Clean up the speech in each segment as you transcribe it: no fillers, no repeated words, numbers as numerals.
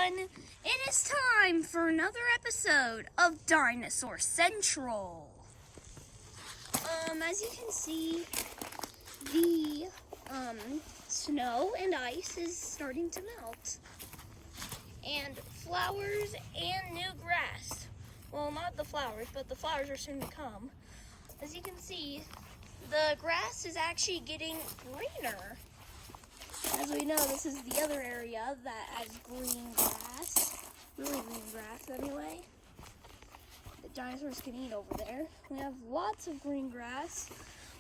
everyone! It is time for another episode of Dinosaur Central. As you can see, the snow and ice is starting to melt. And flowers and new grass. Well, not the flowers, but the flowers are soon to come. As you can see, the grass is actually getting greener. As we know, this is the other area that has green grass. Really green grass, anyway. The dinosaurs can eat over there. We have lots of green grass.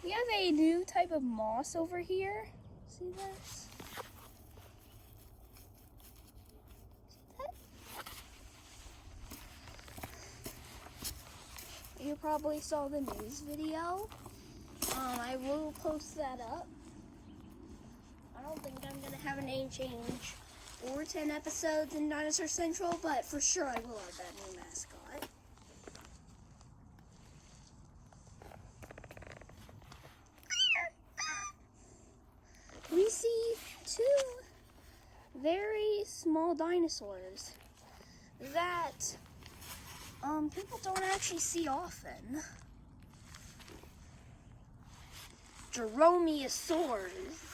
We have a new type of moss over here. See this? See that? You probably saw the news video. I will post that up. I don't think I'm going to have a name change or 10 episodes in Dinosaur Central, but for sure I will have that new mascot. We see two very small dinosaurs that people don't actually see often. Dromaeosauruses.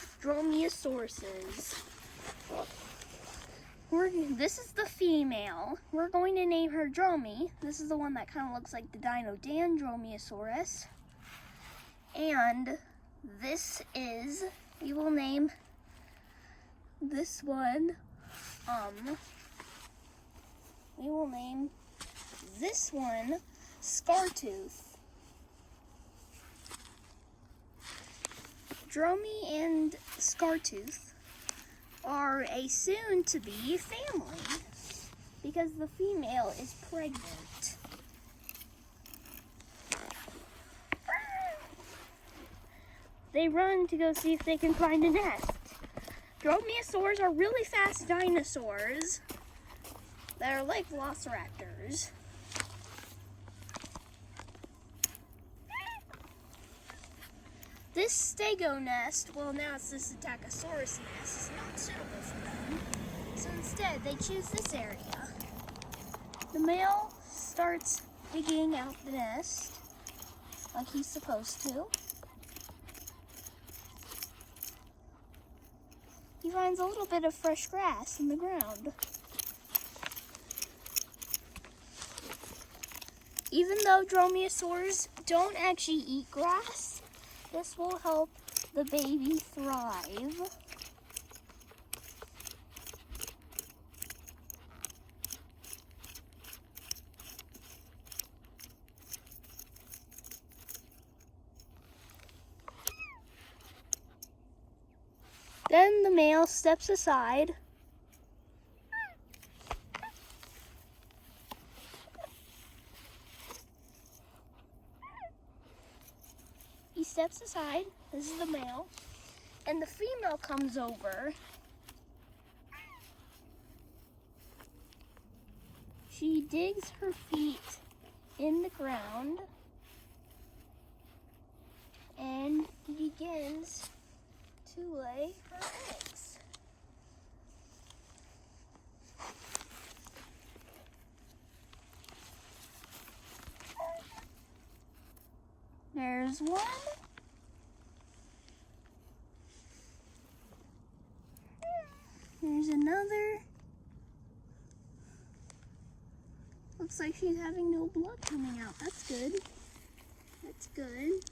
This is the female. We're going to name her Dromi. This is the one that kind of looks like the dino Dromaeosaurus. And this is, we will name this one, Scartooth. Dromi and Scartooth are a soon-to-be family because the female is pregnant. They run to go see if they can find a nest. Dromaeosaurs are really fast dinosaurs that are like velociraptors. This stego nest, well now it's this Atacosaurus nest, is not suitable for them. So instead they choose this area. The male starts digging out the nest like he's supposed to. He finds a little bit of fresh grass in the ground. Even though dromaeosaurs don't actually eat grass, this will help the baby thrive. Then the male steps aside. He steps aside, this is the male, and the female comes over. She digs her feet in the ground and begins to lay her eggs. There's one. There's another. Looks like she's having no blood coming out. That's good. That's good.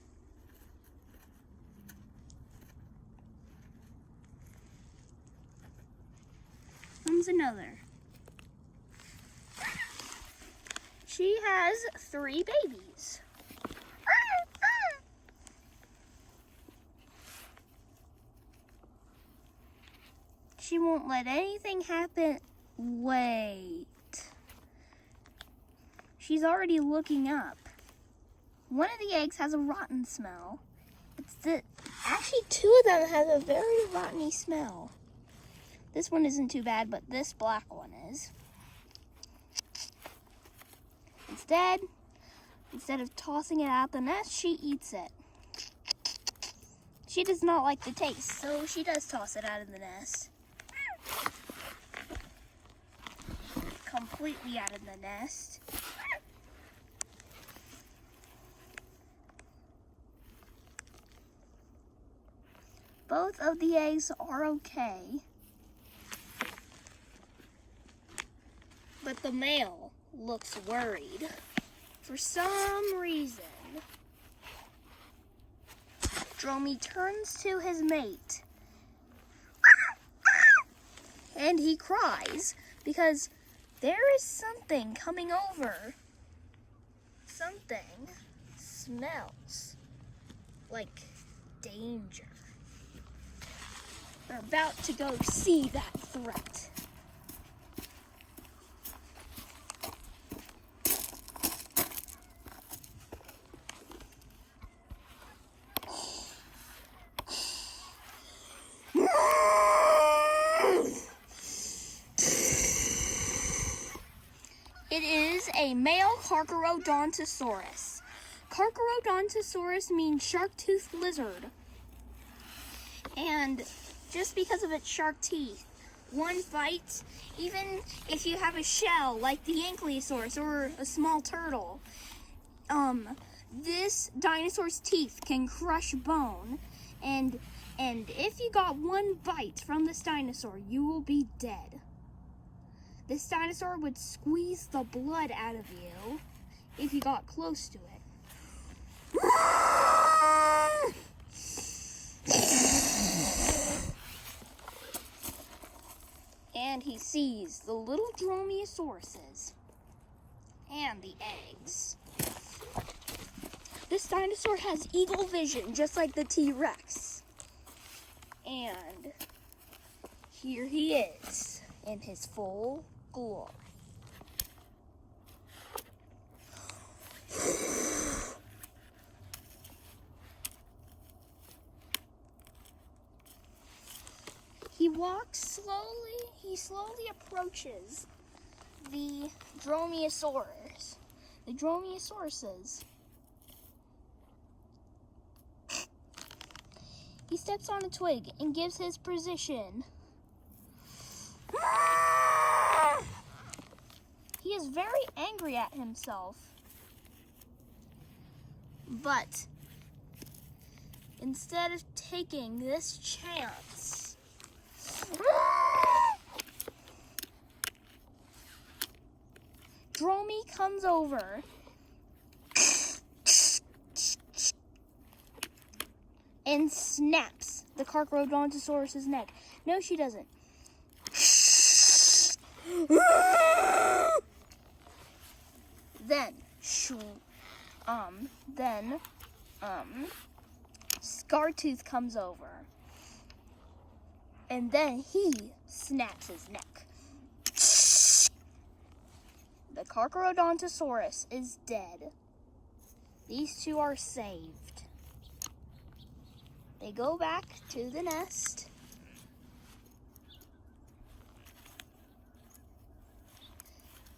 Comes another. She has 3 babies. She won't let anything happen. Wait. She's already looking up. One of the eggs has a rotten smell. Actually, 2 of them have a very rotten smell. This one isn't too bad, but this black one is. Instead of tossing it out the nest, she eats it. She does not like the taste, so she does toss it out of the nest. completely out of the nest. Both of the eggs are okay, but the male looks worried for some reason. Dromy turns to his mate and he cries because there is something coming over. Something smells like danger. We're about to go see that threat. It is a male Carcharodontosaurus. Carcharodontosaurus means shark-toothed lizard. And just because of its sharp teeth, one bite, even if you have a shell like the Ankylosaurus or a small turtle, this dinosaur's teeth can crush bone, and if you got one bite from this dinosaur, you will be dead. This dinosaur would squeeze the blood out of you if you got close to it. And he sees the little dromaeosauruses and the eggs. This dinosaur has eagle vision, just like the T-Rex. And here he is in his full glory. He walks slowly, he slowly approaches the dromaeosaurus, the dromaeosauruses. He steps on a twig and gives his position. He is very angry at himself. But instead of taking this chance, Dromy comes over and snaps the Carcharodontosaurus's neck. No, she doesn't. Then, Scartooth comes over, and then he snaps his neck. The Carcharodontosaurus is dead. These two are saved. They go back to the nest.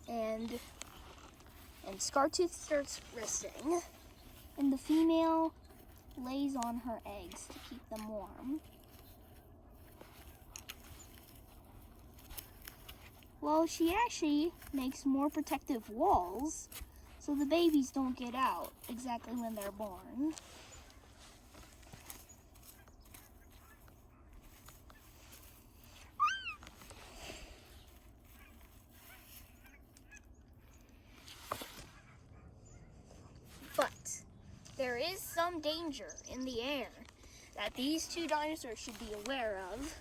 And Scartooth starts resting. And the female lays on her eggs to keep them warm. Well, she actually makes more protective walls so the babies don't get out exactly when they're born. But there is some danger in the air that these two dinosaurs should be aware of.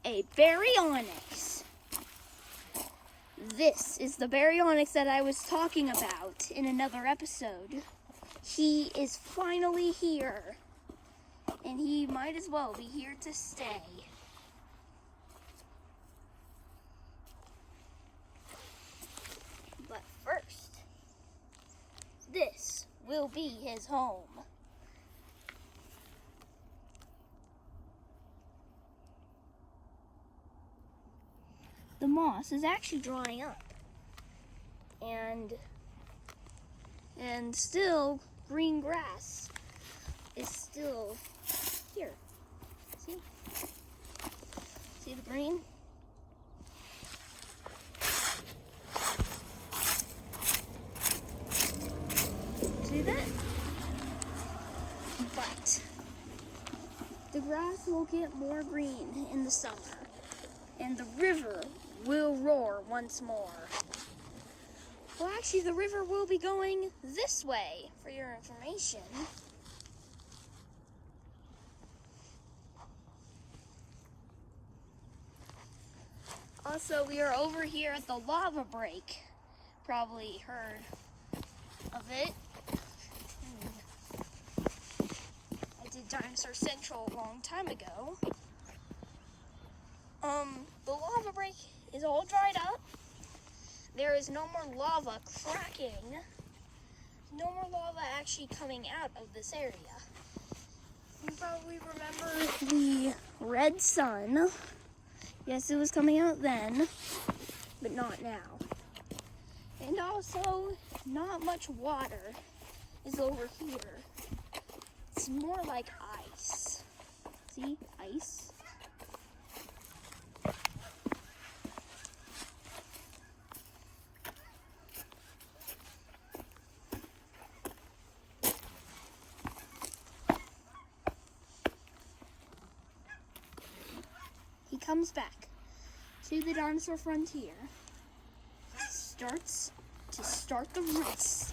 A baryonyx. This is the baryonyx that I was talking about in another episode. He is finally here, and he might as well be here to stay. But first, this will be his home. the moss is actually drying up. And still green grass is still here. See? See the green? See that? But the grass will get more green in the summer, and the river will roar once more. Well, actually, the river will be going this way, for your information. Also, we are over here at the lava break. Probably heard of it. I did Dinosaur Central a long time ago. The lava break is all dried up. There is no more lava cracking. No more lava actually coming out of this area. You probably remember the red sun. Yes, it was coming out then, but not now. And also, not much water is over here. It's more like ice. See? Ice. He comes back to the dinosaur frontier. Starts to start the race.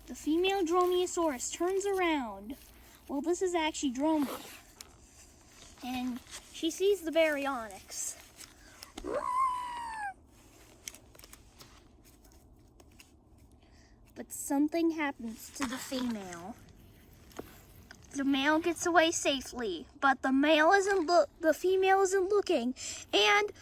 The female Dromaeosaurus turns around. Well, this is actually Dromi. And she sees the baryonyx. But something happens to the female. The male gets away safely, but the female isn't looking, and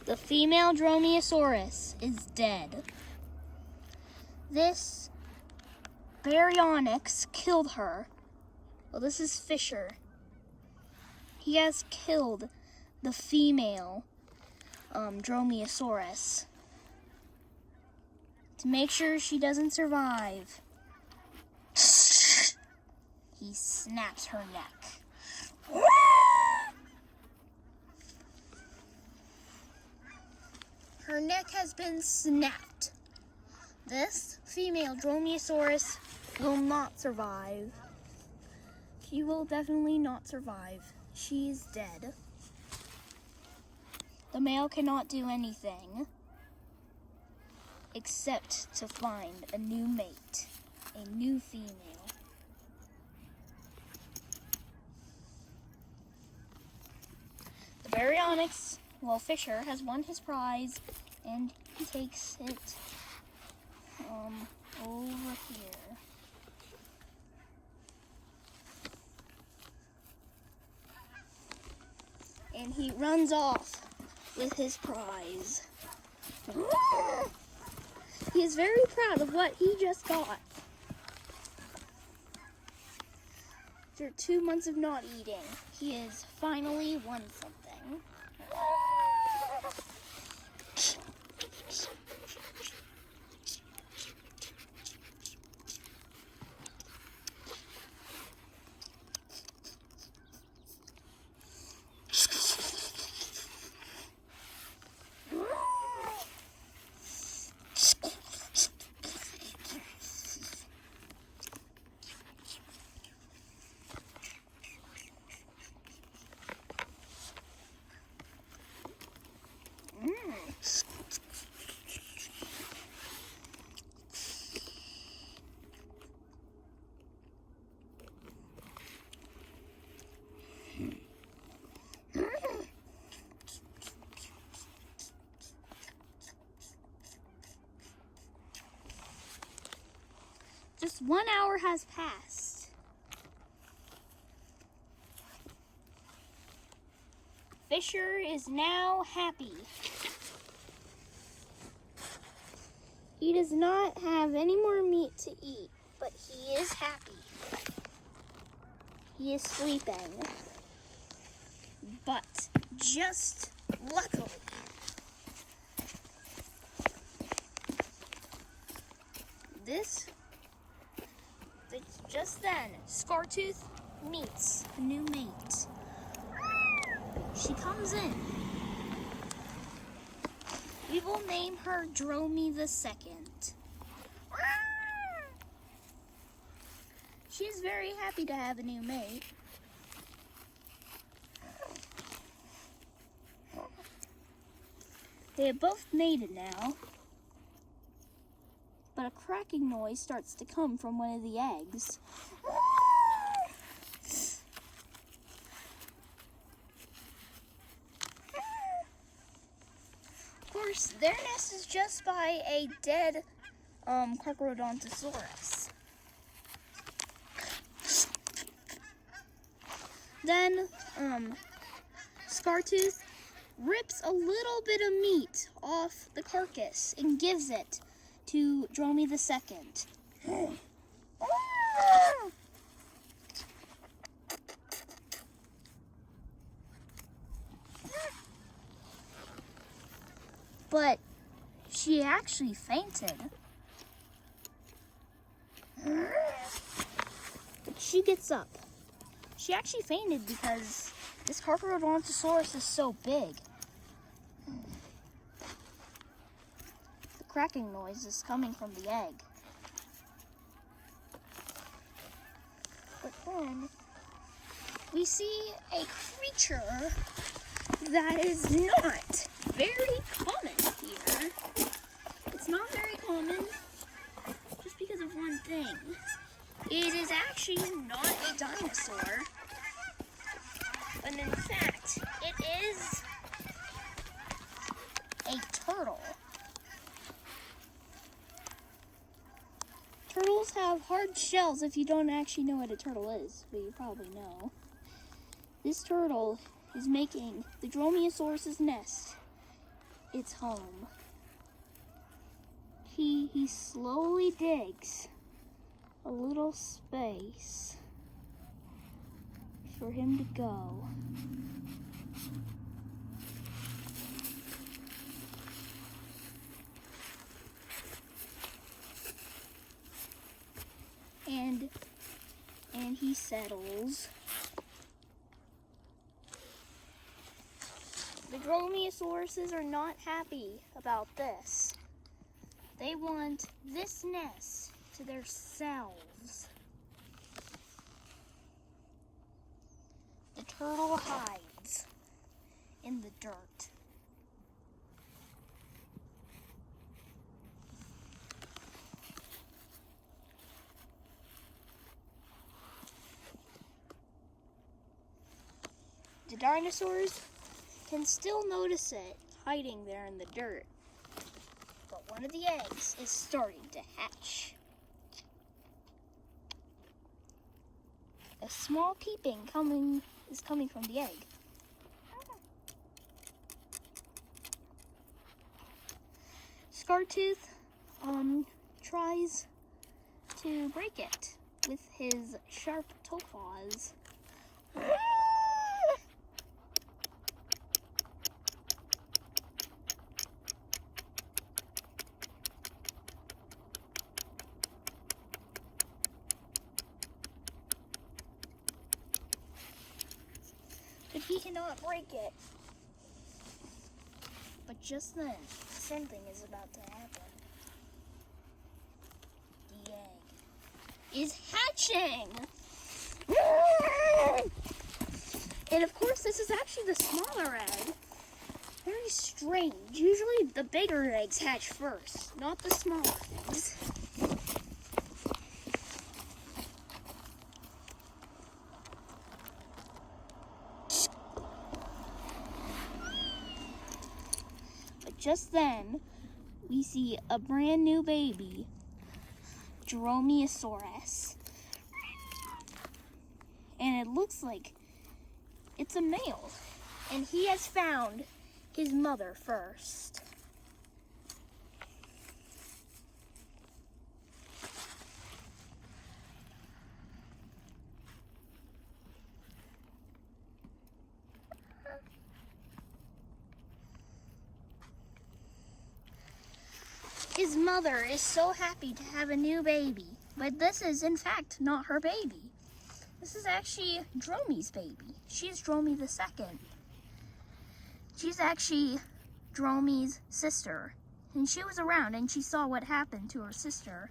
the female Dromaeosaurus is dead. This baryonyx killed her. Well, this is Fisher. He has killed the female Dromaeosaurus to make sure she doesn't survive. He snaps her neck. Her neck has been snapped. This female Dromaeosaurus will not survive. She will definitely not survive. She is dead. The male cannot do anything except to find a new mate, a new female. The baryonyx, well, Fisher has won his prize, and he takes it over here. And he runs off with his prize. He is very proud of what he just got. After 2 months of not eating, he has finally won something. Just 1 hour has passed. Fisher is now happy. He does not have any more meat to eat, but he is happy. He is sleeping. But just luckily, just then, Scartooth meets a new mate. She comes in. We will name her Dromy the Second. She is very happy to have a new mate. They have both mated now, but a cracking noise starts to come from one of the eggs. Of course, their nest is just by a dead Crocodontosaurus. Then, Scartooth rips a little bit of meat off the carcass and gives it to Dromy the Second. But she actually fainted. But she gets up. She actually fainted because this Crocodontosaurus is so big. The cracking noise is coming from the egg. But then we see a creature that is not very common here. It's not very common just because of one thing. It is actually not a dinosaur, but in fact, it is a turtle. Turtles have hard shells if you don't actually know what a turtle is, but you probably know. This turtle is making the Dromaeosaurus's nest its home. He slowly digs a little space for him to go. And he settles. The Dromaeosauruses are not happy about this. They want this nest to themselves. The turtle hides in the dirt. The dinosaurs can still notice it hiding there in the dirt. But one of the eggs is starting to hatch. A small peeping is coming from the egg. Scartooth tries to break it with his sharp toe claws. But he cannot break it. But just then, something is about to happen. The egg is hatching! And of course, this is actually the smaller egg. Very strange. Usually the bigger eggs hatch first, not the smaller things. Just then, we see a brand new baby Dromaeosaurus. And it looks like it's a male. And he has found his mother first. His mother is so happy to have a new baby, but this is in fact not her baby. This is actually Dromy's baby. She's Dromy the second. She's actually Dromy's sister, and she was around and she saw what happened to her sister.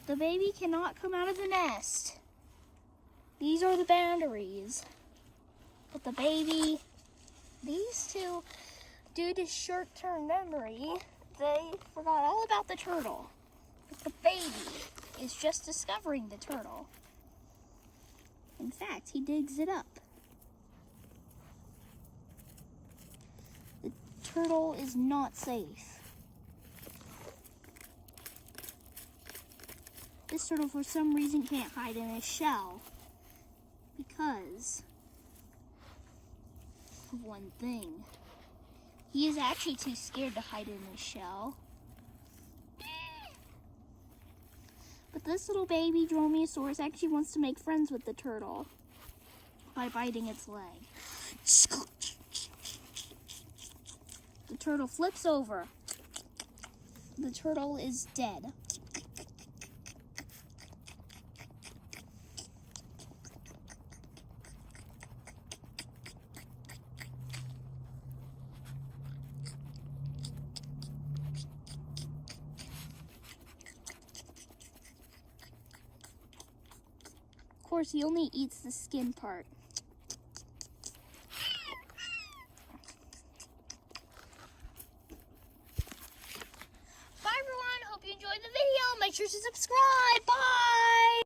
The baby cannot come out of the nest. These are the boundaries. But the baby, these two, due to short-term memory, they forgot all about the turtle. But the baby is just discovering the turtle. In fact, he digs it up. The turtle is not safe. This turtle, for some reason, can't hide in his shell because of one thing. He is actually too scared to hide in his shell. But this little baby Dromaeosaurus actually wants to make friends with the turtle by biting its leg. The turtle flips over. The turtle is dead. Of course, he only eats the skin part. Bye everyone, hope you enjoyed the video. Make sure to subscribe. Bye!